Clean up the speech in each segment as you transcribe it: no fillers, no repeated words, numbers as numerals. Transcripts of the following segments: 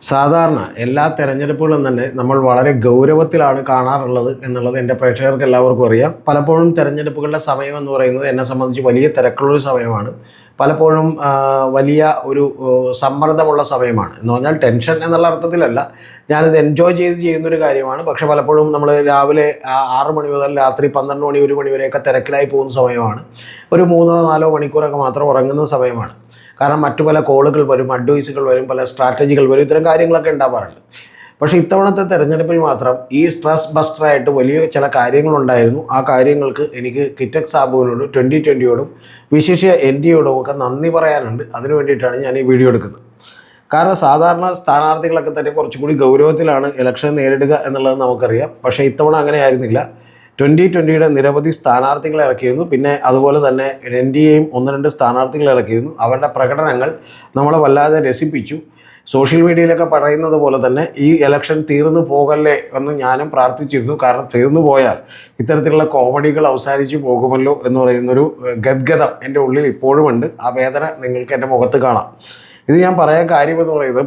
സാധാരണ എല്ലാ തെരഞ്ഞെടുപ്പുകളും തന്നെ നമ്മൾ വളരെ ഗൗരവത്തിലാണ് കാണാറുള്ളത് എന്നുള്ളത് എൻ്റെ പ്രേക്ഷകർക്ക് എല്ലാവർക്കും അറിയാം. പലപ്പോഴും തെരഞ്ഞെടുപ്പുകളുടെ സമയം എന്ന് പറയുന്നത് എന്നെ സംബന്ധിച്ച് വലിയ തിരക്കുള്ളൊരു സമയമാണ്. പലപ്പോഴും വലിയ ഒരു സമ്മർദ്ദമുള്ള സമയമാണ്. എന്ന് പറഞ്ഞാൽ ടെൻഷൻ എന്നുള്ള അർത്ഥത്തിലല്ല, ഞാനിത് എൻജോയ് ചെയ്യുന്നൊരു കാര്യമാണ്. പക്ഷെ പലപ്പോഴും നമ്മൾ രാവിലെ 6 മണി മുതൽ രാത്രി 12 മണി 1 മണി വരെയൊക്കെ തിരക്കിലായി പോകുന്ന സമയമാണ്. ഒരു 3-4 മണിക്കൂറൊക്കെ മാത്രം ഉറങ്ങുന്ന സമയമാണ്. കാരണം മറ്റു പല കോളുകൾ വരും, അഡ്വൈസുകൾ വരും, പല സ്ട്രാറ്റജികൾ വരും, ഇത്തരം കാര്യങ്ങളൊക്കെ ഉണ്ടാവാറുണ്ട്. പക്ഷേ ഇത്തവണത്തെ തെരഞ്ഞെടുപ്പിൽ മാത്രം ഈ സ്ട്രെസ് ബസ്റ്ററായിട്ട് വലിയ ചില കാര്യങ്ങളുണ്ടായിരുന്നു. ആ കാര്യങ്ങൾക്ക് എനിക്ക് കിറ്റക് സാബുവിനോടും 2020യോടും വിശേഷിച്ച് NDAയോടും ഒക്കെ നന്ദി പറയാനുണ്ട്. അതിനു വേണ്ടിയിട്ടാണ് ഞാൻ ഈ വീഡിയോ എടുക്കുന്നത്. കാരണം സാധാരണ സ്ഥാനാർത്ഥികളൊക്കെ തന്നെ കുറച്ചുകൂടി ഗൗരവത്തിലാണ് ഇലക്ഷൻ നേരിടുക എന്നുള്ളത് നമുക്കറിയാം. പക്ഷേ ഇത്തവണ അങ്ങനെ ആയിരുന്നില്ല. 2020യുടെ നിരവധി സ്ഥാനാർത്ഥികളെ ഇറക്കിയിരുന്നു. പിന്നെ അതുപോലെ തന്നെ NDAയും 1-2 സ്ഥാനാർത്ഥികളെ ഇറക്കിയിരുന്നു. അവരുടെ പ്രകടനങ്ങൾ നമ്മളെ വല്ലാതെ രസിപ്പിച്ചു. സോഷ്യൽ മീഡിയയിലൊക്കെ പറയുന്നത് പോലെ തന്നെ ഈ ഇലക്ഷൻ തീർന്നു പോകല്ലേ എന്ന് ഞാനും പ്രാർത്ഥിച്ചിരുന്നു. കാരണം തീർന്നു പോയാൽ ഇത്തരത്തിലുള്ള കോമഡികൾ അവസാനിച്ചു പോകുമല്ലോ എന്ന് പറയുന്നൊരു ഗദ്ഗതം എൻ്റെ ഉള്ളിൽ ഇപ്പോഴുമുണ്ട്. ആ വേദന നിങ്ങൾക്ക് എൻ്റെ മുഖത്ത് കാണാം. ഇത് ഞാൻ പറയാൻ കാര്യമെന്ന് പറയുന്നത്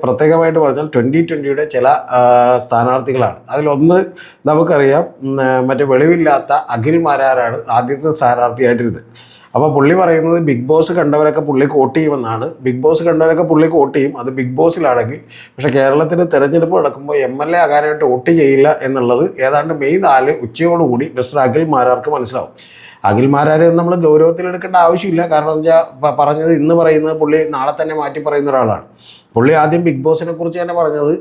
പ്രത്യേകമായിട്ട് പറഞ്ഞാൽ 2020യുടെ ചില സ്ഥാനാർത്ഥികളാണ്. അതിലൊന്ന് നമുക്കറിയാം, മറ്റേ വെളിവില്ലാത്ത അഖിൽ മാരാരാണ് ആദ്യത്തെ സ്ഥാനാർത്ഥിയായിട്ടിരുന്നത്. അപ്പോൾ പുള്ളി പറയുന്നത് ബിഗ് ബോസ് കണ്ടവരൊക്കെ പുള്ളിക്ക് വോട്ട് ചെയ്യുമെന്നാണ്. ബിഗ് ബോസ് കണ്ടവരൊക്കെ പുള്ളിക്ക് വോട്ട് ചെയ്യും, അത് ബിഗ് ബോസിലാണെങ്കിൽ. പക്ഷേ കേരളത്തിൽ തെരഞ്ഞെടുപ്പ് നടക്കുമ്പോൾ MLA ആകാനായിട്ട് വോട്ട് ചെയ്യില്ല എന്നുള്ളത് ഏതാണ്ട് മെയ് 4 ഉച്ചയോടുകൂടി മിസ്റ്റർ അഖിൽ മാരാർക്ക് മനസ്സിലാവും. അഖിൽ മാരാരെ നമ്മൾ ഗൗരവത്തിലെടുക്കേണ്ട ആവശ്യമില്ല. കാരണം എന്ന് വെച്ചാൽ പറഞ്ഞത് ഇന്ന് പറയുന്നത് പുള്ളി നാളെ തന്നെ മാറ്റി പറയുന്ന ഒരാളാണ്. പുള്ളി ആദ്യം ബിഗ് ബോസിനെ കുറിച്ച് തന്നെ പറഞ്ഞത്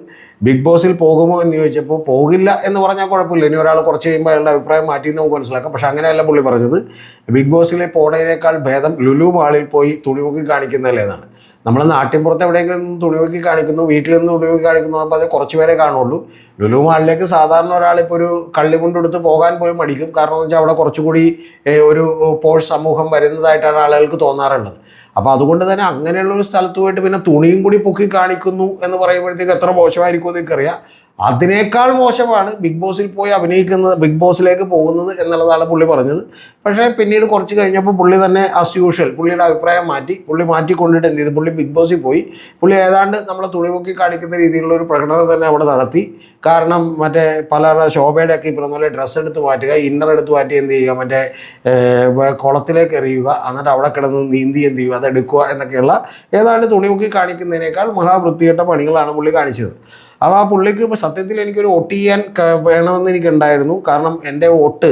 ബിഗ് ബോസിൽ പോകുമോ എന്ന് ചോദിച്ചപ്പോൾ പോകില്ല എന്ന് പറഞ്ഞാൽ കുഴപ്പമില്ല, ഇനി ഒരാൾ കുറച്ച് കഴിയുമ്പോൾ അയാളുടെ അഭിപ്രായം മാറ്റി നമുക്ക് മനസ്സിലാക്കാം. പക്ഷേ അങ്ങനെയല്ല പുള്ളി പറഞ്ഞത്. ബിഗ് ബോസിലെ പോണതിനേക്കാൾ ഭേദം ലുലു മാളിൽ പോയി തുണിമുക്കി കാണിക്കുന്നതല്ലേ എന്നാണ്. നമ്മൾ നാട്ടിൻപുറത്ത് എവിടെയെങ്കിലും തുണിമുക്കി കാണിക്കുന്നു, വീട്ടിൽ നിന്ന് തുണിമുക്കി കാണിക്കുന്നു, അപ്പോൾ അത് കുറച്ച് പേരെ കാണുള്ളൂ. ലുലു മാളിലേക്ക് സാധാരണ ഒരാളിപ്പോൾ ഒരു കള്ളി കൊണ്ടെടുത്ത് പോകാൻ പോലും മടിക്കും. കാരണം എന്ന് വെച്ചാൽ അവിടെ കുറച്ചുകൂടി ഒരു പോഷ് സമൂഹം വരുന്നതായിട്ടാണ് ആളുകൾക്ക് തോന്നാറുള്ളത്. അപ്പോൾ അതുകൊണ്ട് തന്നെ അങ്ങനെയുള്ളൊരു സ്ഥലത്ത് പോയിട്ട് പിന്നെ തുണിയും കൂടി പൊക്കി കാണിക്കുന്നു എന്ന് പറയുമ്പോഴത്തേക്ക് എത്ര മോശമായിരിക്കും എന്ന് എനിക്കറിയാം. അതിനേക്കാൾ മോശമാണ് ബിഗ് ബോസിൽ പോയി അഭിനയിക്കുന്നത്, ബിഗ് ബോസിലേക്ക് പോകുന്നത് എന്നുള്ളതാണ് പുള്ളി പറഞ്ഞത്. പക്ഷേ പിന്നീട് കുറച്ച് കഴിഞ്ഞപ്പോൾ പുള്ളി തന്നെ ആസ് യൂഷ്വൽ പുള്ളിയുടെ അഭിപ്രായം മാറ്റിക്കൊണ്ടിട്ട് എന്ത് ചെയ്തു, പുള്ളി ബിഗ് ബോസിൽ പോയി. പുള്ളി ഏതാണ്ട് നമ്മളെ തുണിമുക്കി കാണിക്കുന്ന രീതിയിലുള്ള ഒരു പ്രകടനം തന്നെ അവിടെ നടത്തി. കാരണം മറ്റേ പലരുടെ ശോഭയുടെയൊക്കെ ഇപ്പോൾ പോലെ ഡ്രസ്സ് എടുത്ത് മാറ്റുക, ഇന്നർ എടുത്ത് മാറ്റി എന്ത് ചെയ്യുക, മറ്റേ കുളത്തിലേക്ക് എറിയുക, എന്നിട്ട് അവിടെ കിടന്ന് നീന്തി എന്ത് ചെയ്യുക, അതെടുക്കുക എന്നൊക്കെയുള്ള ഏതാണ്ട് തുണിമുക്കി കാണിക്കുന്നതിനേക്കാൾ മഹാവൃത്തികെട്ട പണികളാണ് പുള്ളി കാണിച്ചത്. അപ്പോൾ ആ പുള്ളിക്ക് ഇപ്പോൾ സത്യത്തിൽ എനിക്കൊരു വോട്ട് ചെയ്യാൻ വേണമെന്ന് എനിക്കുണ്ടായിരുന്നു. കാരണം എൻ്റെ വോട്ട്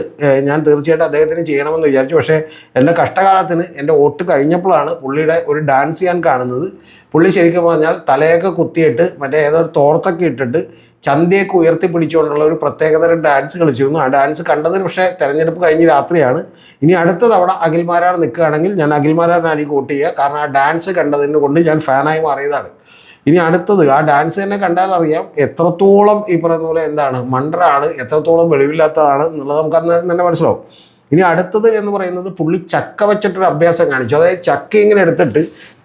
ഞാൻ തീർച്ചയായിട്ടും അദ്ദേഹത്തിന് ചെയ്യണമെന്ന് വിചാരിച്ചു. പക്ഷേ എൻ്റെ കഷ്ടകാലത്തിന് എൻ്റെ വോട്ട് കഴിഞ്ഞപ്പോഴാണ് പുള്ളിയുടെ ഒരു ഡാൻസ് ഞാൻ കാണുന്നത്. പുള്ളി ശരിക്കും പറഞ്ഞാൽ തലയൊക്കെ കുത്തിയിട്ട് മറ്റേ ഏതൊരു തോർത്തൊക്കെ ഇട്ടിട്ട് ചന്തിയൊക്കെ ഉയർത്തിപ്പിടിച്ചുകൊണ്ടുള്ള ഒരു പ്രത്യേകതരം ഡാൻസ് കളിച്ചിരുന്നു. ആ ഡാൻസ് കണ്ടതിന് പക്ഷേ തെരഞ്ഞെടുപ്പ് കഴിഞ്ഞ് രാത്രിയാണ്. ഇനി അടുത്ത തവണ അഖിൽ മാരാർ നിൽക്കുകയാണെങ്കിൽ ഞാൻ അഖിൽ മാരാറിനായിരിക്കും വോട്ട് ചെയ്യുക. കാരണം ആ ഡാൻസ് കണ്ടതിന് കൊണ്ട് ഞാൻ ഫാനായി മാറിയതാണ്. ഇനി അടുത്തത് ആ ഡാൻസ് തന്നെ കണ്ടാൽ അറിയാം എത്രത്തോളം ഈ പറയുന്ന പോലെ എന്താണ് മണ്ടറാണ്, എത്രത്തോളം വെളിവില്ലാത്തതാണ് എന്നുള്ളത് നമുക്ക് അന്ന് തന്നെ മനസ്സിലാവും. ഇനി അടുത്തത് എന്ന് പറയുന്നത് പുള്ളി ചക്ക വെച്ചിട്ടൊരു അഭ്യാസം കാണിച്ചു. അതായത് ചക്ക ഇങ്ങനെ എടുത്തിട്ട്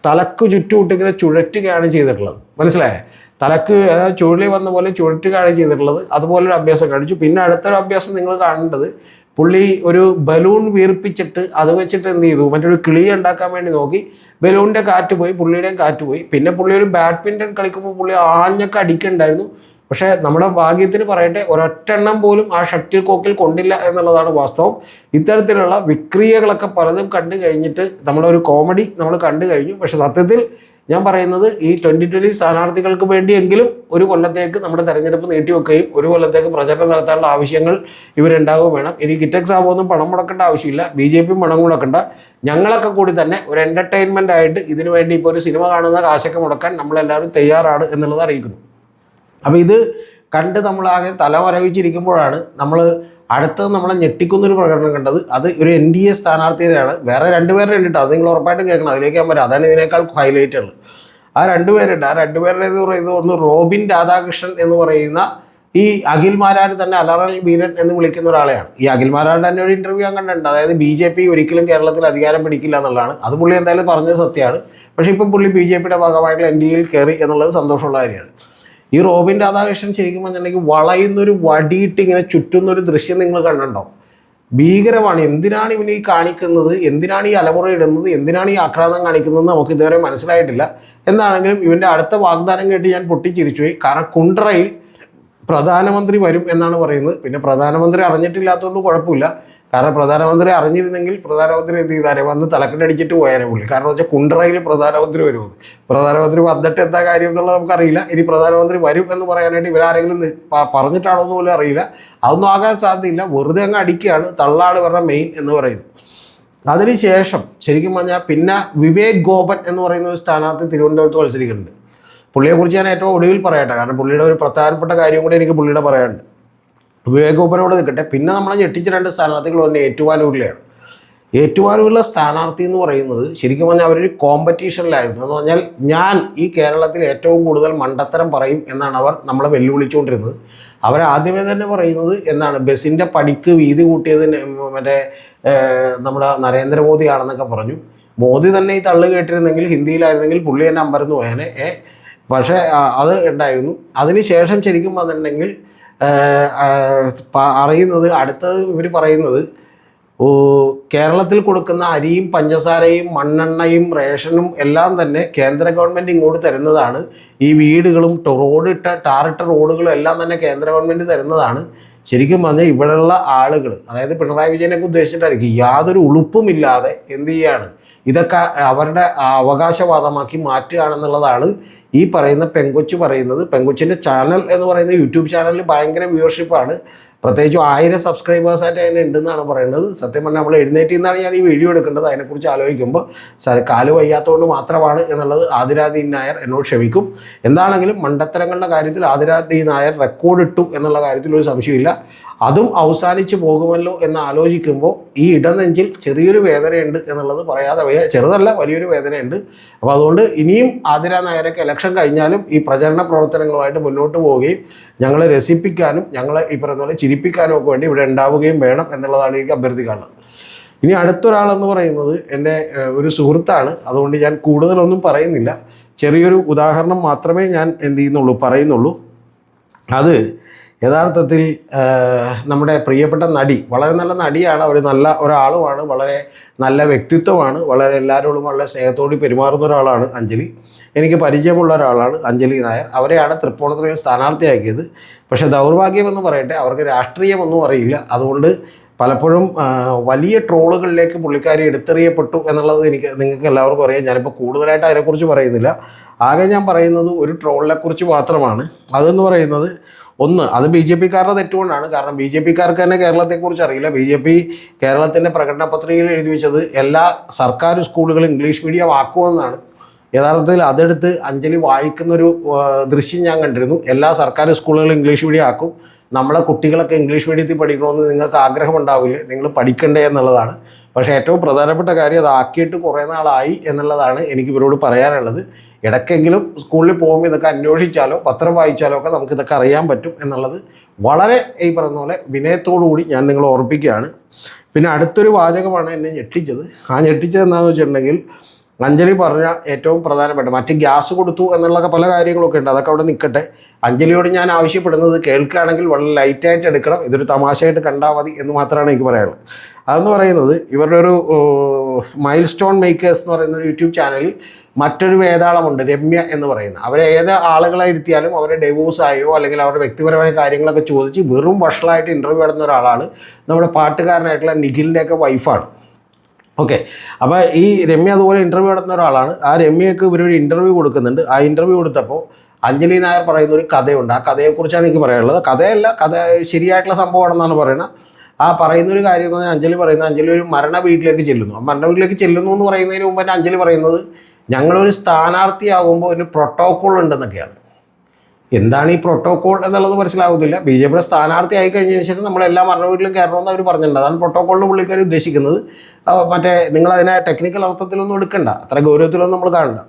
തലക്ക് ചുറ്റുമിട്ട് ഇങ്ങനെ ചുഴറ്റുകയാണ് ചെയ്തിട്ടുള്ളത്. മനസ്സിലായേ? തലക്ക് അതായത് ചുഴലി വന്ന പോലെ ചുഴറ്റുകയാണ് ചെയ്തിട്ടുള്ളത്. അതുപോലൊരു അഭ്യാസം കാണിച്ചു. പിന്നെ അടുത്തൊരു അഭ്യാസം നിങ്ങൾ കാണേണ്ടത്, പുള്ളി ഒരു ബലൂൺ വീർപ്പിച്ചിട്ട് അത് വെച്ചിട്ട് എന്ത് ചെയ്തു, മറ്റൊരു കിളി ഉണ്ടാക്കാൻ വേണ്ടി നോക്കി. ബലൂണിൻ്റെ കാറ്റ് പോയി, പുള്ളിയുടെയും കാറ്റ് പോയി. പിന്നെ പുള്ളി ഒരു ബാഡ്മിൻ്റൺ കളിക്കുമ്പോൾ പുള്ളി ആഞ്ഞൊക്കെ അടിക്കുന്നുണ്ടായിരുന്നു. പക്ഷേ നമ്മുടെ ഭാഗ്യത്തിന് പറയട്ടെ, ഒരൊറ്റെണ്ണം പോലും ആ ഷട്ടിൽ കോക്കിൽ കൊണ്ടില്ല എന്നുള്ളതാണ് വാസ്തവം. ഇത്തരത്തിലുള്ള വിക്രിയകളൊക്കെ പലതും കണ്ടു കഴിഞ്ഞിട്ട് നമ്മളൊരു കോമഡി നമ്മൾ കണ്ടു കഴിഞ്ഞു. പക്ഷെ സത്യത്തിൽ ഞാൻ പറയുന്നത് ഈ 2020 സ്ഥാനാർത്ഥികൾക്ക് വേണ്ടിയെങ്കിലും ഒരു കൊല്ലത്തേക്ക് നമ്മുടെ തെരഞ്ഞെടുപ്പ് നീട്ടിവെക്കുകയും ഒരു കൊല്ലത്തേക്ക് പ്രചരണം നടത്താനുള്ള ആവശ്യങ്ങൾ ഇവരുണ്ടാവുകയും വേണം. ഇനി കിറ്റക് സാബൊന്നും പണം മുടക്കേണ്ട ആവശ്യമില്ല, BJP പണം മുടക്കണ്ട. ഞങ്ങളൊക്കെ കൂടി തന്നെ ഒരു എൻ്റർടൈൻമെൻ്റ് ആയിട്ട് ഇതിനു വേണ്ടി ഇപ്പോൾ ഒരു സിനിമ കാണുന്ന കാശൊക്കെ മുടക്കാൻ നമ്മളെല്ലാവരും തയ്യാറാണ് എന്നുള്ളത് അറിയിക്കുന്നു. അപ്പോൾ ഇത് കണ്ട് നമ്മളാകെ തലമരവിച്ചിരിക്കുമ്പോഴാണ് നമ്മൾ അടുത്തത് നമ്മളെ ഞെട്ടിക്കുന്നൊരു പ്രകടനം കണ്ടത്. അത് ഒരു NDA സ്ഥാനാർത്ഥിയുടെയാണ്. വേറെ 2 പേരുടെ ഉണ്ട്, അത് നിങ്ങൾ ഉറപ്പായിട്ടും കേൾക്കണം, അതിലേക്ക് ഞാൻ വരാം. അതാണ് ഇതിനേക്കാൾ ഹൈലൈറ്റ് ഉള്ളത്. ആ 2 പേരുണ്ട്. ആ 2 പേരുടെ എന്ന് പറയുന്നത് ഒന്ന് റോബിൻ രാധാകൃഷ്ണൻ എന്ന് പറയുന്ന ഈ അഖിൽ മാരാർ തന്നെ അലറൽ വീരൻ എന്ന് വിളിക്കുന്ന ഒരാളെയാണ്. ഈ അഖിൽ മാരാരുടെ തന്നെ ഒരു ഇൻ്റർവ്യൂ ഞാൻ കണ്ടിട്ടുണ്ട്. അതായത് BJP ഒരിക്കലും കേരളത്തിൽ അധികാരം പിടിക്കില്ല എന്നുള്ളതാണ്. അത് പുള്ളി എന്തായാലും പറഞ്ഞത് സത്യമാണ്. പക്ഷേ ഇപ്പം പുള്ളി BJPയുടെ ഭാഗമായിട്ടുള്ള NDAയിൽ കയറി എന്നുള്ളത് സന്തോഷമുള്ള കാര്യമാണ്. ഈ റോബിൻ രാധാകൃഷ്ണൻ ശരിക്കും പറഞ്ഞിട്ടുണ്ടെങ്കിൽ വളയുന്നൊരു വടിയിട്ട് ഇങ്ങനെ ചുറ്റുന്നൊരു ദൃശ്യം നിങ്ങൾ കണ്ടിട്ടുണ്ടോ? ഭീകരമാണ്. എന്തിനാണ് ഇവന് ഈ കാണിക്കുന്നത്, എന്തിനാണ് ഈ അലമുറയിടുന്നത്, എന്തിനാണ് ഈ ആക്രാന്തം കാണിക്കുന്നത് നമുക്ക് ഇതുവരെ മനസ്സിലായിട്ടില്ല. എന്താണെങ്കിലും ഇവൻ്റെ അടുത്ത വാഗ്ദാനം കേട്ട് ഞാൻ പൊട്ടിച്ചിരിച്ചുപോയി. കാരണം കുണ്ട്രയിൽ പ്രധാനമന്ത്രി വരും എന്നാണ് പറയുന്നത്. പിന്നെ പ്രധാനമന്ത്രി അറിഞ്ഞിട്ടില്ലാത്തതുകൊണ്ട് കുഴപ്പമില്ല. കാരണം പ്രധാനമന്ത്രി അറിഞ്ഞിരുന്നെങ്കിൽ പ്രധാനമന്ത്രി എന്ത് ചെയ്താലേ വന്ന് തലക്കെട്ടടിച്ചിട്ട് പോയാലേ പുള്ളി. കാരണം വെച്ചാൽ കുണ്ട്രയിൽ പ്രധാനമന്ത്രി വരുമെന്ന്. പ്രധാനമന്ത്രി വന്നിട്ട് എന്താ കാര്യം എന്നുള്ളത് നമുക്കറിയില്ല. ഇനി പ്രധാനമന്ത്രി വരും എന്ന് പറയാനായിട്ട് ഇവരാരെങ്കിലും പറഞ്ഞിട്ടാണോ എന്ന് പോലും അറിയില്ല. അതൊന്നും ആകാൻ സാധ്യതയില്ല. വെറുതെ അങ്ങ് അടിക്കുകയാണ്. തള്ളാണ് ഇവരുടെ മെയിൻ എന്ന് പറയുന്നത്. അതിനുശേഷം ശരിക്കും പറഞ്ഞാൽ പിന്നെ വിവേക് ഗോപൻ എന്ന് പറയുന്ന ഒരു സ്ഥാനാർത്ഥി തിരുവനന്തപുരത്ത് മത്സരിക്കുന്നുണ്ട്. പുള്ളിയെക്കുറിച്ച് ഞാൻ ഏറ്റവും ഒടുവിൽ പറയട്ടെ. കാരണം പുള്ളിയുടെ ഒരു പ്രധാനപ്പെട്ട കാര്യം കൂടി എനിക്ക് പുള്ളിയുടെ പറയാനുണ്ട്. വിവേക് ഗോപനോട് നിൽക്കട്ടെ. പിന്നെ നമ്മളെ ഞെട്ടിച്ച 2 സ്ഥാനാർത്ഥികൾ വന്ന് ഏറ്റുമാനൂരിലെയാണ്. ഏറ്റുമാനൂരിലെ സ്ഥാനാർത്ഥി എന്ന് പറയുന്നത് ശരിക്കും പറഞ്ഞാൽ അവരൊരു കോമ്പറ്റീഷനിലായിരുന്നു. എന്ന് പറഞ്ഞാൽ ഞാൻ ഈ കേരളത്തിൽ ഏറ്റവും കൂടുതൽ മണ്ടത്തരം പറയും എന്നാണ് അവർ നമ്മളെ വെല്ലുവിളിച്ചുകൊണ്ടിരുന്നത്. അവരാദ്യമേ തന്നെ പറയുന്നത് എന്താണ്, ബസ്സിൻ്റെ പടിക്ക് വീതി കൂട്ടിയത് മറ്റേ നമ്മുടെ നരേന്ദ്രമോദിയാണെന്നൊക്കെ പറഞ്ഞു. മോദി തന്നെ ഈ തള്ളു കേട്ടിരുന്നെങ്കിൽ ഹിന്ദിയിലായിരുന്നെങ്കിൽ പുള്ളി തന്നെ അമ്പരന്ന് പോയേനെ. പക്ഷേ അത് ഉണ്ടായിരുന്നു. അതിനുശേഷം ശരിക്കും വന്നിട്ടുണ്ടെങ്കിൽ അറിയുന്നത് അടുത്തത് ഇവർ പറയുന്നത് കേരളത്തിൽ കൊടുക്കുന്ന അരിയും പഞ്ചസാരയും മണ്ണെണ്ണയും റേഷനും എല്ലാം തന്നെ കേന്ദ്ര ഗവൺമെൻറ് ഇങ്ങോട്ട് തരുന്നതാണ്. ഈ വീടുകളും ടാറിട്ട റോഡുകളും എല്ലാം തന്നെ കേന്ദ്ര ഗവൺമെൻറ് തരുന്നതാണ്. ശരിക്കും പറഞ്ഞാൽ ഇവിടെയുള്ള ആളുകൾ, അതായത് പിണറായി വിജയനൊക്കെ ഉദ്ദേശിച്ചിട്ടായിരിക്കും, യാതൊരു ഉളുപ്പുമില്ലാതെ എന്ത് ചെയ്യാണ്, ഇതൊക്കെ അവരുടെ അവകാശവാദമാക്കി മാറ്റുകയാണെന്നുള്ളതാണ് ഈ പറയുന്ന പെങ്കൊച്ച് പറയുന്നത്. പെങ്കൊച്ചിൻ്റെ ചാനൽ എന്ന് പറയുന്ന യൂട്യൂബ് ചാനലിൽ ഭയങ്കര വ്യൂവർഷിപ്പാണ്. പ്രത്യേകിച്ചും 1000 സബ്സ്ക്രൈബേഴ്സായിട്ട് അതിന് ഉണ്ടെന്നാണ് പറയുന്നത്. സത്യം പറഞ്ഞാൽ നമ്മൾ എഴുന്നേറ്റിൽ നിന്നാണ് ഞാൻ ഈ വീഡിയോ എടുക്കേണ്ടത്. അതിനെക്കുറിച്ച് ആലോചിക്കുമ്പോൾ കാല് വയ്യാത്തതുകൊണ്ട് മാത്രമാണ് എന്നുള്ളത് ആതിരാദി നായർ എന്നോട് ക്ഷമിക്കും. എന്താണെങ്കിലും മണ്ടത്തരങ്ങളുടെ കാര്യത്തിൽ ആതിരാദി നായർ റെക്കോർഡ് ഇട്ടു എന്നുള്ള കാര്യത്തിൽ ഒരു സംശയമില്ല. അതും അവസാനിച്ച് പോകുമല്ലോ എന്ന് ആലോചിക്കുമ്പോൾ ഈ ഇടനെഞ്ചിൽ ചെറിയൊരു വേദനയുണ്ട് എന്നുള്ളത് പറയാതെ ചെറുതല്ല, വലിയൊരു വേദനയുണ്ട്. അപ്പോൾ അതുകൊണ്ട് ഇനിയും ആതിര നായരൊക്കെ ഇലക്ഷൻ കഴിഞ്ഞാലും ഈ പ്രചരണ പ്രവർത്തനങ്ങളുമായിട്ട് മുന്നോട്ട് പോവുകയും ഞങ്ങളെ രസിപ്പിക്കാനും ഞങ്ങളെ ഈ പറയുന്ന പോലെ ചിരിപ്പിക്കാനും ഒക്കെ വേണ്ടി ഇവിടെ ഉണ്ടാവുകയും വേണം എന്നുള്ളതാണ് എനിക്ക് അഭ്യർത്ഥിക്കാനുള്ളത്. ഇനി അടുത്തൊരാളെന്ന് പറയുന്നത് എൻ്റെ ഒരു സുഹൃത്താണ്. അതുകൊണ്ട് ഞാൻ കൂടുതലൊന്നും പറയുന്നില്ല. ചെറിയൊരു ഉദാഹരണം മാത്രമേ ഞാൻ പറയുന്നുള്ളൂ. അത് യഥാർത്ഥത്തിൽ നമ്മുടെ പ്രിയപ്പെട്ട നടി, വളരെ നല്ല നടിയാണ്, അവർ നല്ല ഒരാളുമാണ്, വളരെ നല്ല വ്യക്തിത്വമാണ്, വളരെ എല്ലാവരോടും വളരെ സ്നേഹത്തോടെ പെരുമാറുന്ന ഒരാളാണ് അഞ്ജലി. എനിക്ക് പരിചയമുള്ള ഒരാളാണ് അഞ്ജലി നായർ. അവരെയാണ് തൃപ്പൂണിത്തുറയിൽ സ്ഥാനാർത്ഥിയാക്കിയത്. പക്ഷേ ദൗർഭാഗ്യമെന്ന് പറയട്ടെ, അവർക്ക് രാഷ്ട്രീയമൊന്നും അറിയില്ല. അതുകൊണ്ട് പലപ്പോഴും വലിയ ട്രോളുകളിലേക്ക് പുള്ളിക്കാരി എടുത്തെറിയപ്പെട്ടു എന്നുള്ളത് നിങ്ങൾക്ക് എല്ലാവർക്കും അറിയാം. ഞാനിപ്പോൾ കൂടുതലായിട്ട് അതിനെക്കുറിച്ച് പറയുന്നില്ല. ആകെ ഞാൻ പറയുന്നത് ഒരു ട്രോളിനെക്കുറിച്ച് മാത്രമാണ്. അതെന്ന് പറയുന്നത് അത് ബി ജെ പിക്കാരുടെ തെറ്റുകൊണ്ടാണ്. കാരണം ബി ജെ പിക്കാർക്ക് തന്നെ കേരളത്തെക്കുറിച്ച് അറിയില്ല. ബി ജെ പി കേരളത്തിൻ്റെ പ്രകടന പത്രികയിൽ എഴുതി വെച്ചത് എല്ലാ സർക്കാർ സ്കൂളുകളും ഇംഗ്ലീഷ് മീഡിയം ആക്കുമെന്നാണ്. യഥാർത്ഥത്തിൽ അതെടുത്ത് അഞ്ജലി വായിക്കുന്നൊരു ദൃശ്യം ഞാൻ കണ്ടിരുന്നു. എല്ലാ സർക്കാർ സ്കൂളുകളും ഇംഗ്ലീഷ് മീഡിയം ആക്കും, നമ്മളെ കുട്ടികളൊക്കെ ഇംഗ്ലീഷ് മീഡിയത്തിൽ പഠിക്കണമെന്ന് നിങ്ങൾക്ക് ആഗ്രഹം ഉണ്ടാവില്ലേ, നിങ്ങൾ പഠിക്കണ്ടേ എന്നുള്ളതാണ്. പക്ഷേ ഏറ്റവും പ്രധാനപ്പെട്ട കാര്യം അതാക്കിയിട്ട് കുറേ നാളായി എന്നുള്ളതാണ് എനിക്ക് ഇവരോട് പറയാനുള്ളത്. ഇടയ്ക്കെങ്കിലും സ്കൂളിൽ പോകുമ്പോൾ ഇതൊക്കെ അന്വേഷിച്ചാലോ പത്രം വായിച്ചാലോ ഒക്കെ നമുക്കിതൊക്കെ അറിയാൻ പറ്റും എന്നുള്ളത് വളരെ ഈ പറഞ്ഞ പോലെ വിനയത്തോടുകൂടി ഞാൻ നിങ്ങളെ ഓർപ്പിക്കുകയാണ്. പിന്നെ അടുത്തൊരു വാചകമാണ് എന്നെ ഞെട്ടിച്ചത്. ആ ഞെട്ടിച്ചത് എന്താണെന്ന് വെച്ചിട്ടുണ്ടെങ്കിൽ, അഞ്ജലി പറഞ്ഞ ഏറ്റവും പ്രധാനപ്പെട്ട മറ്റ് ഗ്യാസ് കൊടുത്തു എന്നുള്ളൊക്കെ പല കാര്യങ്ങളൊക്കെ ഉണ്ട്, അതൊക്കെ അവിടെ നിൽക്കട്ടെ. അഞ്ജലിയോട് ഞാൻ ആവശ്യപ്പെടുന്നത് കേൾക്കുകയാണെങ്കിൽ വളരെ ലൈറ്റായിട്ട് എടുക്കണം, ഇതൊരു തമാശയായിട്ട് കണ്ടാൽ മതി എന്ന് മാത്രമാണ് എനിക്ക് പറയാനുള്ളത്. അതെന്ന് പറയുന്നത് ഇവരുടെ ഒരു മൈൽ സ്റ്റോൺ മേക്കേഴ്സ് എന്ന് പറയുന്ന ഒരു യൂട്യൂബ് ചാനലിൽ മറ്റൊരു വേതാളമുണ്ട്, രമ്യ എന്ന് പറയുന്നത്. അവരെ ഏത് ആളുകളെ ഇരുത്തിയാലും അവരെ ഡൈവോഴ്സായോ അല്ലെങ്കിൽ അവരുടെ വ്യക്തിപരമായ കാര്യങ്ങളൊക്കെ ചോദിച്ച് വെറും വഷളായിട്ട് ഇൻ്റർവ്യൂ നടന്ന ഒരാളാണ്. നമ്മുടെ പാട്ടുകാരനായിട്ടുള്ള നിഖിലിൻ്റെയൊക്കെ വൈഫാണ്. ഓക്കെ, അപ്പോൾ ഈ രമ്യ അതുപോലെ ഇൻ്റർവ്യൂ നടത്തുന്ന ഒരാളാണ്. ആ രമ്യയ്ക്ക് ഇവരൊരു ഇൻ്റർവ്യൂ കൊടുക്കുന്നുണ്ട്. ആ ഇൻ്റർവ്യൂ കൊടുത്തപ്പോൾ അഞ്ജലി നായർ പറയുന്ന ഒരു കഥയുണ്ട്. ആ കഥയെക്കുറിച്ചാണ് എനിക്ക് പറയാനുള്ളത്. കഥ ശരിയായിട്ടുള്ള സംഭവമാണെന്നാണ് പറയുന്നത്. ആ പറയുന്നൊരു കാര്യം എന്ന് പറഞ്ഞാൽ അഞ്ജലി ഒരു മരണ വീട്ടിലേക്ക് ചെല്ലുന്നു. ആ മരണ വീട്ടിലേക്ക് ചെല്ലുന്നു എന്ന് പറയുന്നതിന് മുമ്പ് തന്നെ അഞ്ജലി പറയുന്നത് ഞങ്ങളൊരു സ്ഥാനാർത്ഥിയാകുമ്പോൾ ഒരു പ്രോട്ടോക്കോൾ ഉണ്ടെന്നൊക്കെയാണ്. എന്താണ് ഈ പ്രോട്ടോക്കോൾ എന്നുള്ളത് മനസ്സിലാവുന്നില്ല. ബി ജെ പിയുടെ സ്ഥാനാർത്ഥി ആയി കഴിഞ്ഞതിന് ശേഷം നമ്മളെല്ലാം മരണ വീട്ടിലും കയറണമെന്ന് അവർ പറഞ്ഞിട്ടുണ്ട്. അതാണ് പ്രോട്ടോക്കോളിന് പുള്ളിക്കാർ ഉദ്ദേശിക്കുന്നത്. മറ്റേ നിങ്ങളതിനെ ടെക്നിക്കൽ അർത്ഥത്തിലൊന്നും എടുക്കണ്ട, അത്ര ഗൗരവത്തിലൊന്നും നമ്മൾ കാണണ്ട.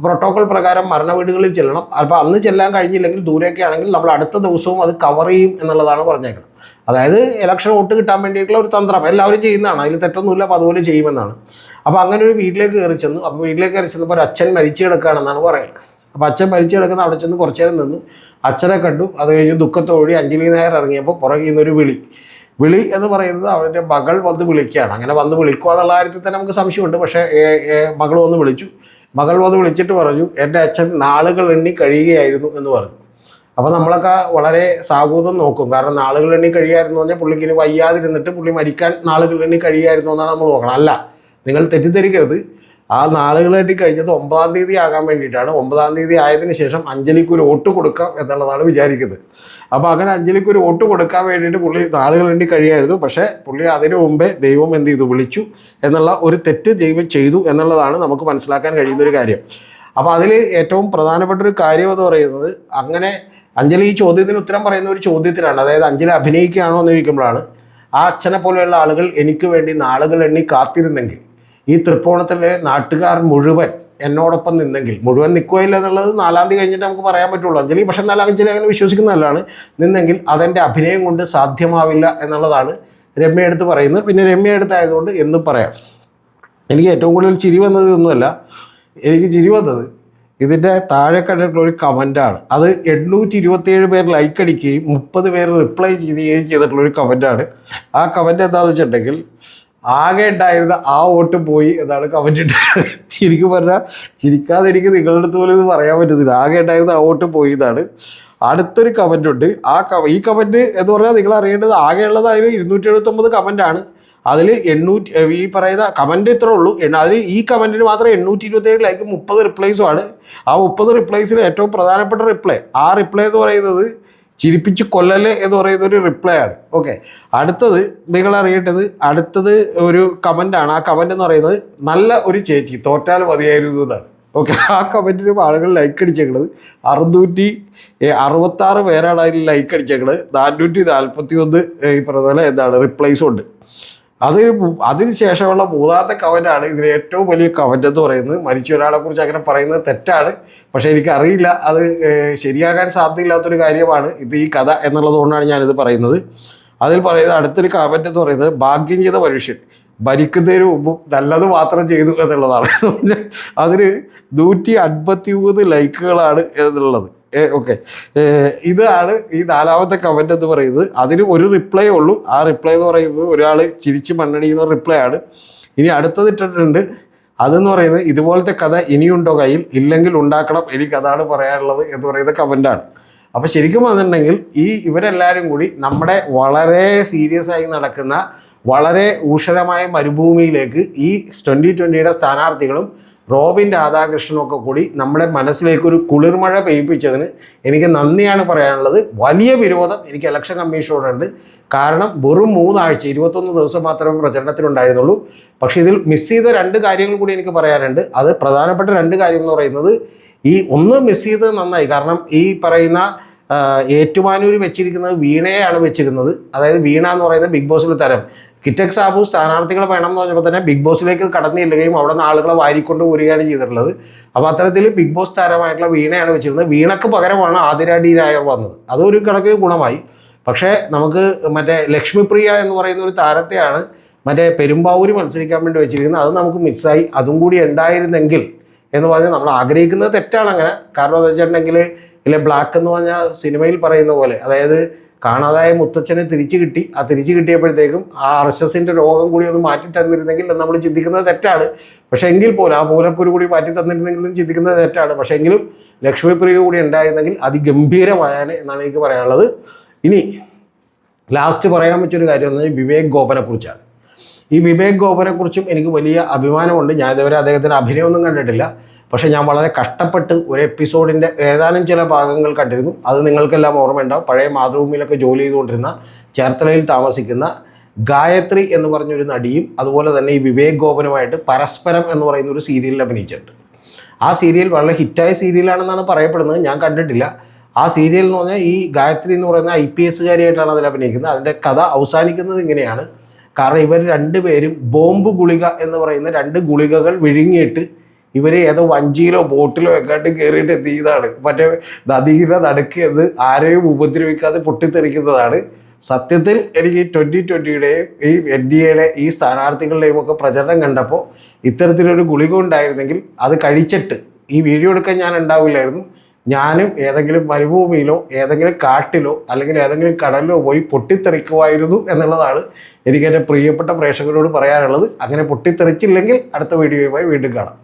പ്രോട്ടോക്കോൾ പ്രകാരം മരണ വീടുകളിൽ ചെല്ലണം. അപ്പോൾ അന്ന് ചെല്ലാൻ കഴിഞ്ഞില്ലെങ്കിൽ ദൂരെയൊക്കെ ആണെങ്കിൽ നമ്മൾ അടുത്ത ദിവസവും അത് കവർ ചെയ്യും എന്നുള്ളതാണ് പറഞ്ഞേക്കണം. അതായത് ഇലക്ഷൻ വോട്ട് കിട്ടാൻ വേണ്ടിയിട്ടുള്ള ഒരു തന്ത്രം എല്ലാവരും ചെയ്യുന്നതാണ്, അതിൽ തെറ്റൊന്നുമില്ല. അപ്പോൾ അതുപോലെ ചെയ്യുമെന്നാണ്. അപ്പോൾ അങ്ങനെ ഒരു വീട്ടിലേക്ക് കയറി ചെന്നു. അപ്പോൾ വീട്ടിലേക്ക് കയറി ചെന്നപ്പോൾ ഒരു അച്ഛൻ മരിച്ചു കിടക്കുകയാണെന്നാണ് പറയുന്നത്. അപ്പോൾ അച്ഛൻ മരിച്ചു കിടക്കുന്ന അവിടെ ചെന്ന് കുറച്ചു നേരം നിന്നു. അച്ഛനെ കണ്ടു. അത് കഴിഞ്ഞ് ദുഃഖത്തോടി അഞ്ജലി നായർ ഇറങ്ങിയപ്പോൾ പുറകിൽ നിന്നൊരു വിളി, വിളി എന്ന് പറയുന്നത് അവരുടെ മകൾ വന്ന് വിളിക്കുകയാണ്. അങ്ങനെ വന്ന് വിളിക്കുക എന്നുള്ള കാര്യത്തിൽ തന്നെ നമുക്ക് സംശയമുണ്ട്. പക്ഷേ മകൾ വന്ന് വിളിച്ചു. മകൾ വന്ന് വിളിച്ചിട്ട് പറഞ്ഞു, എൻ്റെ അച്ഛൻ നാളുകൾ എണ്ണി കഴിയുകയായിരുന്നു എന്ന് പറഞ്ഞു. അപ്പോൾ നമ്മളൊക്കെ വളരെ സാഹൂതം നോക്കും. കാരണം നാളുകൾ എണ്ണി കഴിയായിരുന്നു പറഞ്ഞാൽ പുള്ളിക്കിന് വയ്യാതിരുന്നിട്ട് പുള്ളി മരിക്കാൻ നാളുകൾ എണ്ണി കഴിയായിരുന്നു എന്നാണ് നമ്മൾ നോക്കണം. അല്ല, നിങ്ങൾ തെറ്റിദ്ധരിക്കരുത്. ആ നാളുകൾ എണ്ണി കഴിഞ്ഞത് 9-ാം തീയതി ആകാൻ വേണ്ടിയിട്ടാണ്. 9-ാം തീയതി ആയതിനു ശേഷം അഞ്ജലിക്ക് ഒരു വോട്ട് കൊടുക്കാം എന്നുള്ളതാണ് വിചാരിക്കുന്നത്. അപ്പോൾ അങ്ങനെ അഞ്ജലിക്ക് ഒരു വോട്ട് കൊടുക്കാൻ വേണ്ടിയിട്ട് പുള്ളി നാളുകൾ എണ്ണി കഴിയായിരുന്നു. പക്ഷേ പുള്ളി അതിനു മുമ്പേ ദൈവം എന്ത് ചെയ്തു, വിളിച്ചു എന്നുള്ള ഒരു തെറ്റ് ദൈവം ചെയ്തു എന്നുള്ളതാണ് നമുക്ക് മനസ്സിലാക്കാൻ കഴിയുന്നൊരു കാര്യം. അപ്പോൾ അതിൽ ഏറ്റവും പ്രധാനപ്പെട്ട ഒരു കാര്യം എന്ന് പറയുന്നത്, അങ്ങനെ അഞ്ജലി ഈ ചോദ്യത്തിന് ഉത്തരം പറയുന്ന ഒരു ചോദ്യത്തിലാണ്. അതായത് അഞ്ജലി അഭിനയിക്കുകയാണോ എന്ന് ചോദിക്കുമ്പോഴാണ്, ആ അച്ഛനെ പോലെയുള്ള ആളുകൾ എനിക്ക് വേണ്ടി നാളുകൾ എണ്ണി കാത്തിരുന്നെങ്കിൽ, ഈ തൃപ്പൂണിത്തിലെ നാട്ടുകാർ മുഴുവൻ എന്നോടൊപ്പം നിന്നെങ്കിൽ, മുഴുവൻ നിൽക്കുകയില്ല എന്നുള്ളത് 4-ാം തീയതി കഴിഞ്ഞിട്ട് നമുക്ക് പറയാൻ പറ്റുള്ളൂ അഞ്ജലി. പക്ഷെ എന്നാലും അഞ്ജലി അങ്ങനെ വിശ്വസിക്കുന്നതല്ലാണ്. നിന്നെങ്കിൽ അതെൻ്റെ അഭിനയം കൊണ്ട് സാധ്യമാവില്ല എന്നുള്ളതാണ് രമ്യ എടുത്ത് പറയുന്നത്. പിന്നെ രമ്യ എടുത്തായതുകൊണ്ട് എന്നും പറയാം. എനിക്ക് ഏറ്റവും കൂടുതൽ ചിരി വന്നത് ഇതൊന്നുമല്ല. എനിക്ക് ചിരി വന്നത് ഇതിൻ്റെ താഴെ കണ്ടിട്ടുള്ള ഒരു കമൻറ്റാണ്. അത് 827 പേർ ലൈക്ക് അടിക്കുകയും 30 പേർ റിപ്ലൈ ചെയ്യുകയും ചെയ്തിട്ടുള്ളൊരു കമൻറ്റാണ്. ആ കമൻറ്റ് എന്താണെന്ന് വെച്ചിട്ടുണ്ടെങ്കിൽ, ആകെ ഉണ്ടായിരുന്ന ആ വോട്ട് പോയി എന്നാണ് കമൻറ്റ് ഇട്ടത്. ശരിക്കും പറഞ്ഞാൽ ചിരിക്കാതെ എനിക്ക് നിങ്ങളുടെ അടുത്ത് പോലും ഇത് പറയാൻ പറ്റുന്നില്ല. ആകെ ഉണ്ടായിരുന്ന ആ വോട്ട് പോയി എന്നാണ്. അടുത്തൊരു കമൻ്റ് ഉണ്ട്. ഈ കമൻറ്റ് എന്ന് പറഞ്ഞാൽ നിങ്ങൾ അറിയേണ്ടത്, ആകെയുള്ളത് അതിൽ 279 കമൻറ്റാണ്. അതിൽ 800 ഈ പറയുന്ന കമൻറ്റ് ഇത്രേ ഉള്ളൂ. അതിൽ ഈ കമൻറ്റിന് മാത്രം 827 ലൈക്ക് 30 റിപ്ലൈസുമാണ്. ആ 30 റിപ്ലൈസിൽ ഏറ്റവും പ്രധാനപ്പെട്ട റിപ്ലൈ, ആ റിപ്ലൈ എന്ന് പറയുന്നത് ചിരിപ്പിച്ച് കൊല്ലല്ലേ എന്ന് പറയുന്ന ഒരു റിപ്ലൈ ആണ്. ഓക്കെ, അടുത്തത് നിങ്ങൾ അറിയേണ്ടത്, അടുത്തത് ഒരു കമൻ്റാണ്. ആ കമൻ്റ് എന്ന് പറയുന്നത്, നല്ല ഒരു ചേച്ചി തോറ്റാൽ മതിയായിരുന്നു എന്നാണ്. ഓക്കെ, ആ കമൻറ്റിനും ആളുകൾ ലൈക്ക് അടിച്ചേക്കുന്നത് 666 പേരാണ് അതിൽ ലൈക്ക് അടിച്ചേക്കുന്നത്. 441 ഈ പറഞ്ഞ പോലെ എന്താണ് റിപ്ലൈസും ഉണ്ട്. അതിന് ശേഷമുള്ള 3-ാമത്തെ കമൻറ്റാണ് ഇതിന് ഏറ്റവും വലിയ കമൻ്റ് എന്ന് പറയുന്നത്. മരിച്ച ഒരാളെക്കുറിച്ച് അങ്ങനെ പറയുന്നത് തെറ്റാണ്. പക്ഷേ എനിക്കറിയില്ല, അത് ശരിയാകാൻ സാധ്യതയില്ലാത്തൊരു കാര്യമാണ് ഇത്, ഈ കഥ എന്നുള്ളത് കൊണ്ടാണ് ഞാനിത് പറയുന്നത്. അതിൽ പറയുന്നത്, അടുത്തൊരു കമൻ്റ് എന്ന് പറയുന്നത്, ഭാഗ്യം ചെയ്ത മനുഷ്യൻ ഭരിക്കുന്നതിന് മുമ്പും നല്ലത് മാത്രം ചെയ്തു എന്നുള്ളതാണ്. അതിന് 153 ലൈക്കുകളാണ് എന്നുള്ളത്. ഓക്കെ, ഇതാണ് ഈ 4-ാമത്തെ കമൻ്റ് എന്ന് പറയുന്നത്. അതിന് ഒരു റിപ്ലൈ ഉള്ളൂ. ആ റിപ്ലൈ എന്ന് പറയുന്നത് ഒരാൾ ചിരിച്ച് മണ്ണടിക്കുന്ന റിപ്ലൈ ആണ്. ഇനി അടുത്തത് ഇട്ടിട്ടുണ്ട്. അതെന്ന് പറയുന്നത്, ഇതുപോലത്തെ കഥ ഇനിയുണ്ടോ കയ്യിൽ, ഇല്ലെങ്കിൽ ഉണ്ടാക്കണം, എനിക്കതാണ് പറയാനുള്ളത് എന്ന് പറയുന്ന കമൻ്റാണ്. അപ്പോൾ ശരിക്കും വന്നിട്ടുണ്ടെങ്കിൽ ഇവരെല്ലാവരും കൂടി നമ്മുടെ വളരെ സീരിയസ് ആയി നടക്കുന്ന വളരെ ഊഷരമായ മരുഭൂമിയിലേക്ക് ഈ 2020 സ്ഥാനാർത്ഥികളും റോബിൻ രാധാകൃഷ്ണനും ഒക്കെ കൂടി നമ്മുടെ മനസ്സിലേക്കൊരു കുളിർമഴ പെയ്യിപ്പിച്ചതിന് എനിക്ക് നന്ദിയാണ് പറയാനുള്ളത്. വലിയ വിരോധം എനിക്ക് ഇലക്ഷൻ കമ്മീഷനോടുണ്ട്. കാരണം വെറും 3 ആഴ്ച 21 ദിവസം മാത്രമേ പ്രചരണത്തിനുണ്ടായിരുന്നുള്ളൂ. പക്ഷേ ഇതിൽ മിസ് ചെയ്ത 2 കാര്യങ്ങൾ കൂടി എനിക്ക് പറയാനുണ്ട്. അത് പ്രധാനപ്പെട്ട 2 കാര്യം എന്ന് പറയുന്നത്, ഒന്ന് മിസ് ചെയ്തത് നന്നായി. കാരണം ഈ പറയുന്ന ഏറ്റുമാനൂർ വെച്ചിരിക്കുന്നത് വീണയെയാണ് വെച്ചിരുന്നത്. അതായത് വീണ എന്ന് പറയുന്നത് ബിഗ് ബോസിൽ തരം. കിറ്റക് സാബു സ്ഥാനാർത്ഥികളെ വേണം എന്ന് പറഞ്ഞപ്പോൾ തന്നെ ബിഗ് ബോസിലേക്ക് കടന്നില്ലെങ്കിലും അവിടെ നിന്ന് ആളുകളെ വാരിക്കൊണ്ട് വരികയാണ് ചെയ്തിട്ടുള്ളത്. അപ്പോൾ അത്തരത്തിൽ ബിഗ് ബോസ് താരമായിട്ടുള്ള വീണയാണ് വെച്ചിരുന്നത്. വീണക്ക് പകരമാണ് ആതിര ഡി നായർ വന്നത്. അതൊരു കണക്കിന് ഗുണമായി. പക്ഷേ നമുക്ക് മറ്റേ ലക്ഷ്മിപ്രിയ എന്ന് പറയുന്ന ഒരു താരത്തെയാണ് മറ്റേ പെരുമ്പാവൂർ മത്സരിക്കാൻ വേണ്ടി വെച്ചിരിക്കുന്നത്. അത് നമുക്ക് മിസ്സായി. അതും കൂടി ഉണ്ടായിരുന്നെങ്കിൽ എന്ന് പറഞ്ഞാൽ നമ്മൾ ആഗ്രഹിക്കുന്നത് തെറ്റാണ് അങ്ങനെ. കാരണം എന്താ വെച്ചിട്ടുണ്ടെങ്കിൽ ബ്ലാക്ക് എന്ന് പറഞ്ഞാൽ സിനിമയിൽ പറയുന്ന പോലെ, അതായത് കാണാതായ മുത്തച്ഛനെ തിരിച്ചു കിട്ടി. ആ തിരിച്ചു കിട്ടിയപ്പോഴത്തേക്കും ആ RSSൻ്റെ രോഗം കൂടി ഒന്ന് മാറ്റി തന്നിരുന്നെങ്കിൽ നമ്മൾ ചിന്തിക്കുന്നത് തെറ്റാണ്. പക്ഷേ എങ്കിൽ പോലും ആ മൂലക്കുരു കൂടി മാറ്റി തന്നിരുന്നെങ്കിലും ചിന്തിക്കുന്നത് തെറ്റാണ്. പക്ഷേ എങ്കിലും ലക്ഷ്മിപ്രിയ കൂടി ഉണ്ടായിരുന്നെങ്കിൽ അതിഗംഭീരമായാൽ എന്നാണ് എനിക്ക് പറയാനുള്ളത്. ഇനി ലാസ്റ്റ് പറയാൻ പറ്റിയൊരു കാര്യം എന്ന് പറഞ്ഞാൽ വിവേക് ഗോപനെക്കുറിച്ചാണ്. ഈ വിവേക് ഗോപനെക്കുറിച്ചും എനിക്ക് വലിയ അഭിമാനമുണ്ട്. ഞാൻ ഇതുവരെ അദ്ദേഹത്തിന് അഭിനയമൊന്നും കണ്ടിട്ടില്ല. പക്ഷേ ഞാൻ വളരെ കഷ്ടപ്പെട്ട് ഒരു എപ്പിസോഡിൻ്റെ ഏതാനും ചില ഭാഗങ്ങൾ കണ്ടിരുന്നു. അത് നിങ്ങൾക്കെല്ലാം ഓർമ്മയുണ്ടാവും. പഴയ മാതൃഭൂമിയിലൊക്കെ ജോലി ചെയ്തുകൊണ്ടിരുന്ന ചേർത്തലയിൽ താമസിക്കുന്ന ഗായത്രി എന്ന് പറഞ്ഞൊരു നടിയും അതുപോലെ തന്നെ ഈ വിവേക് ഗോപനുമായിട്ട് പരസ്പരം എന്ന് പറയുന്ന ഒരു സീരിയലിൽ അഭിനയിച്ചിട്ടുണ്ട്. ആ സീരിയൽ വളരെ ഹിറ്റായ സീരിയലാണെന്നാണ് പറയപ്പെടുന്നത്. ഞാൻ കണ്ടിട്ടില്ല. ആ സീരിയൽ എന്ന് പറഞ്ഞാൽ ഈ ഗായത്രി എന്ന് പറയുന്ന IPS കാരിയായിട്ടാണ് അതിൽ അഭിനയിക്കുന്നത്. അതിൻ്റെ കഥ അവസാനിക്കുന്നത് ഇങ്ങനെയാണ്. കാരണം ഇവർ 2 പേരും ബോംബ് ഗുളിക എന്ന് പറയുന്ന 2 ഗുളികകൾ വിഴുങ്ങിയിട്ട് ഇവർ ഏതോ വഞ്ചിയിലോ ബോട്ടിലോ എങ്ങാണ്ട് കയറിയിട്ട് എന്ത് ചെയ്താണ് മറ്റേ നദിയിലെ നടുക്കിയത് ആരെയും ഉപദ്രവിക്കാതെ പൊട്ടിത്തെറിക്കുന്നതാണ്. സത്യത്തിൽ എനിക്ക് 2020-യുടെയും ഈ NDAയുടെ ഈ സ്ഥാനാർത്ഥികളുടെയും ഒക്കെ പ്രചരണം കണ്ടപ്പോൾ ഇത്തരത്തിലൊരു ഗുളിക ഉണ്ടായിരുന്നെങ്കിൽ അത് കഴിച്ചിട്ട് ഈ വീഡിയോ എടുക്കാൻ ഞാൻ ഉണ്ടാവില്ലായിരുന്നു. ഞാനും ഏതെങ്കിലും മരുഭൂമിയിലോ ഏതെങ്കിലും കാട്ടിലോ അല്ലെങ്കിൽ ഏതെങ്കിലും കടലിലോ പോയി പൊട്ടിത്തെറിക്കുമായിരുന്നു എന്നുള്ളതാണ് എനിക്ക് എൻ്റെ പ്രിയപ്പെട്ട പ്രേക്ഷകരോട് പറയാനുള്ളത്. അങ്ങനെ പൊട്ടിത്തെറിച്ചില്ലെങ്കിൽ അടുത്ത വീഡിയോയുമായി വീണ്ടും കാണാം.